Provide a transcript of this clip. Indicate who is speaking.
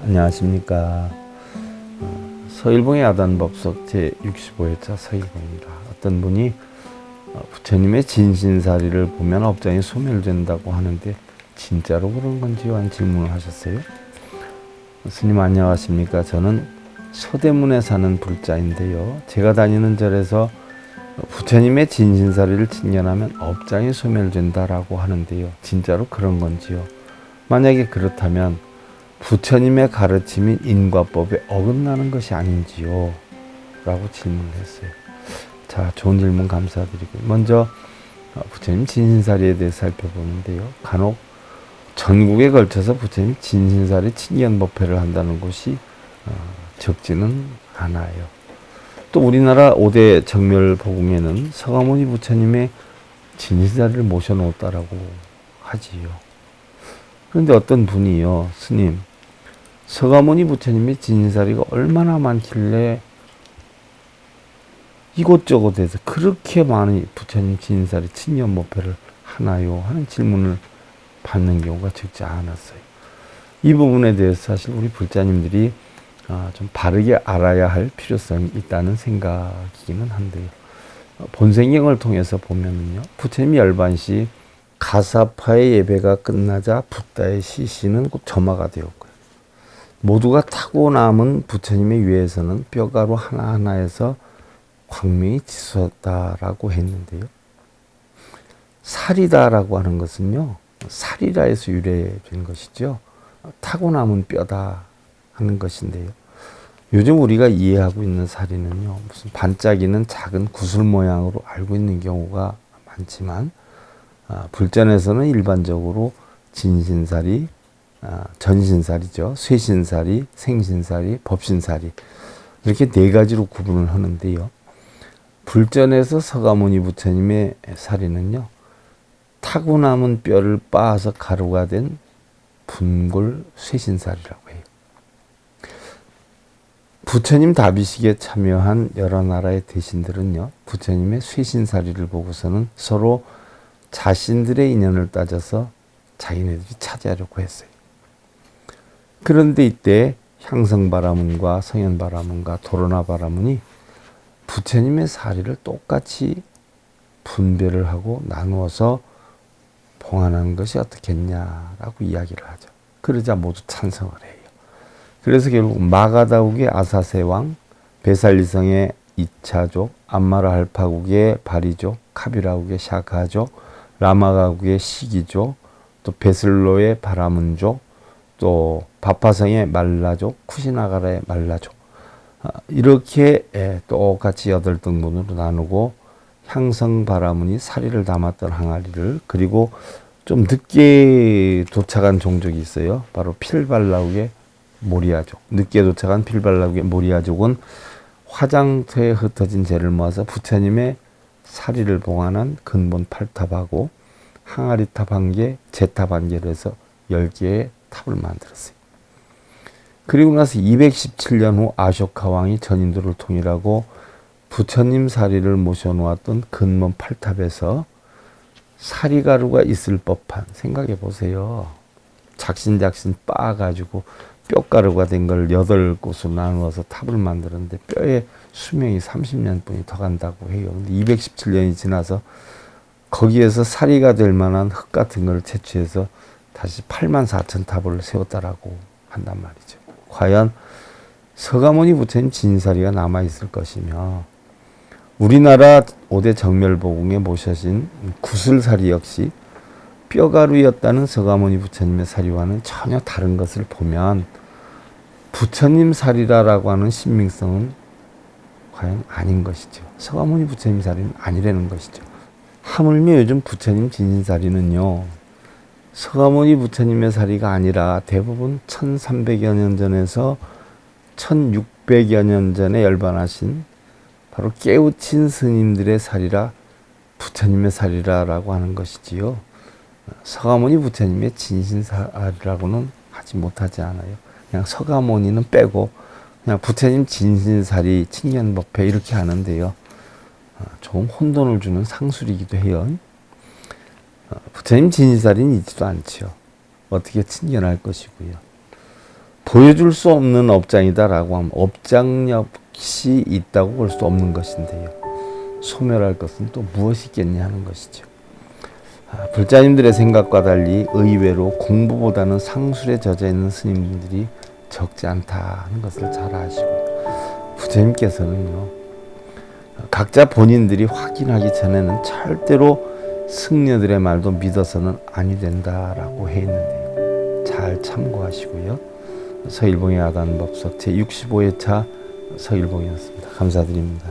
Speaker 1: 안녕하십니까. 서일봉의 야단법석 제65회차 서일봉입니다. 어떤 분이 부처님의 진신사리를 보면 업장이 소멸된다고 하는데 진짜로 그런 건지요? 하는 질문을 하셨어요. 스님 안녕하십니까. 저는 서대문에 사는 불자인데요. 제가 다니는 절에서 부처님의 진신사리를 친견하면 업장이 소멸된다라고 하는데요. 진짜로 그런 건지요? 만약에 그렇다면 부처님의 가르침인 인과법에 어긋나는 것이 아닌지요? 라고 질문을 했어요. 자, 좋은 질문 감사드리고 먼저 부처님 진신사리에 대해 살펴보는데요. 간혹 전국에 걸쳐서 부처님 진신사리 친견법회를 한다는 곳이 적지는 않아요. 또 우리나라 5대 정멸보궁에는 서가모니 부처님의 진신사리를 모셔놓았다라고 하지요. 그런데 어떤 분이요, 스님, 서가모니 부처님의 진신사리가 얼마나 많길래 이곳저곳에서 그렇게 많은 부처님 진신사리 친견법회를 하나요? 하는 질문을 받는 경우가 적지 않았어요. 이 부분에 대해서 사실 우리 불자님들이 좀 바르게 알아야 할 필요성이 있다는 생각이기는 한데요. 본생경을 통해서 보면요, 부처님 열반시 가사파의 예배가 끝나자 붓다의 시신은 곧 점화가 되었고요. 모두가 타고 남은 부처님의 위에서는 뼈가루 하나하나에서 광명이 치솟았다라고 했는데요. 살이다라고 하는 것은요, 살이라에서 유래된 것이죠. 타고 남은 뼈다 하는 것인데요. 요즘 우리가 이해하고 있는 살이는요, 무슨 반짝이는 작은 구슬 모양으로 알고 있는 경우가 많지만 불전에서는 일반적으로 진신사리, 전신사리죠. 쇠신사리, 생신사리, 법신사리 이렇게 네 가지로 구분을 하는데요. 불전에서 서가모니 부처님의 사리는요, 타고 남은 뼈를 빻아서 가루가 된 분골 쇠신사리라고 해요. 부처님 다비식에 참여한 여러 나라의 대신들은요, 부처님의 쇠신사리를 보고서는 서로 자신들의 인연을 따져서 자기네들이 차지하려고 했어요. 그런데 이때 향성바라문과 성현바라문과 도로나바라문이 부처님의 사리를 똑같이 분별을 하고 나누어서 봉안하는 것이 어떻겠냐라고 이야기를 하죠. 그러자 모두 찬성을 해요. 그래서 결국 마가다국의 아사세왕, 베살리성의 이차족, 암마라할파국의 바리족, 카비라국의 샤카족, 라마가국의 시기족, 또 베슬로의 바라문족, 또 바파성의 말라족, 쿠시나가라의 말라족, 이렇게 똑같이 8등분으로 나누고 향성바라문이 사리를 담았던 항아리를, 그리고 좀 늦게 도착한 종족이 있어요. 바로 필발라국의 모리아족. 늦게 도착한 필발라국의 모리아족은 화장터에 흩어진 재를 모아서 부처님의 사리를 봉안한 근본 8탑하고 항아리탑 1개, 제탑 1개로 해서 10개의 탑을 만들었어요. 그리고 나서 217년 후 아쇼카 왕이 전인도를 통일하고 부처님 사리를 모셔놓았던 근본 8탑에서 사리가루가 있을 법한, 생각해 보세요. 작신작신 빻아가지고 뼈가루가 된 걸 8곳으로 나누어서 탑을 만들었는데 뼈의 수명이 30년 뿐이 더 간다고 해요. 근데 217년이 지나서 거기에서 사리가 될 만한 흙 같은 걸 채취해서 다시 84,000탑을 세웠다라고 한단 말이죠. 과연 서가모니 부처님 진사리가 남아있을 것이며, 우리나라 5대 정멸보궁에 모셔진 구슬사리 역시 뼈가루였다는 서가모니 부처님의 사리와는 전혀 다른 것을 보면 부처님 사리라고 하는 신빙성은 과연 아닌 것이죠. 서가모니 부처님 사리는 아니라는 것이죠. 하물며 요즘 부처님 진신사리는요, 서가모니 부처님의 사리가 아니라 대부분 1300여 년 전에서 1600여 년 전에 열반하신 바로 깨우친 스님들의 사리라 부처님의 사리라라고 하는 것이지요. 서가모니 부처님의 진신사리라고는 하지 못하지 않아요. 그냥 서가모니는 빼고 그냥 부처님 진신사리 친견법회 이렇게 하는데요. 조금 혼돈을 주는 상술이기도 해요. 부처님 진신사리는 있지도 않죠. 어떻게 친견할 것이고요. 보여줄 수 없는 업장이다라고 하면 업장 역시 있다고 볼 수 없는 것인데요. 소멸할 것은 또 무엇이 있겠냐 하는 것이죠. 불자님들의 생각과 달리 의외로 공부보다는 상술에 젖어 있는 스님들이 적지 않다 하는 것을 잘 아시고, 부처님께서는요, 각자 본인들이 확인하기 전에는 절대로 승려들의 말도 믿어서는 아니 된다라고 해 있는데요. 잘 참고하시고요. 서일봉의 아단법석 제65회차 서일봉이었습니다. 감사드립니다.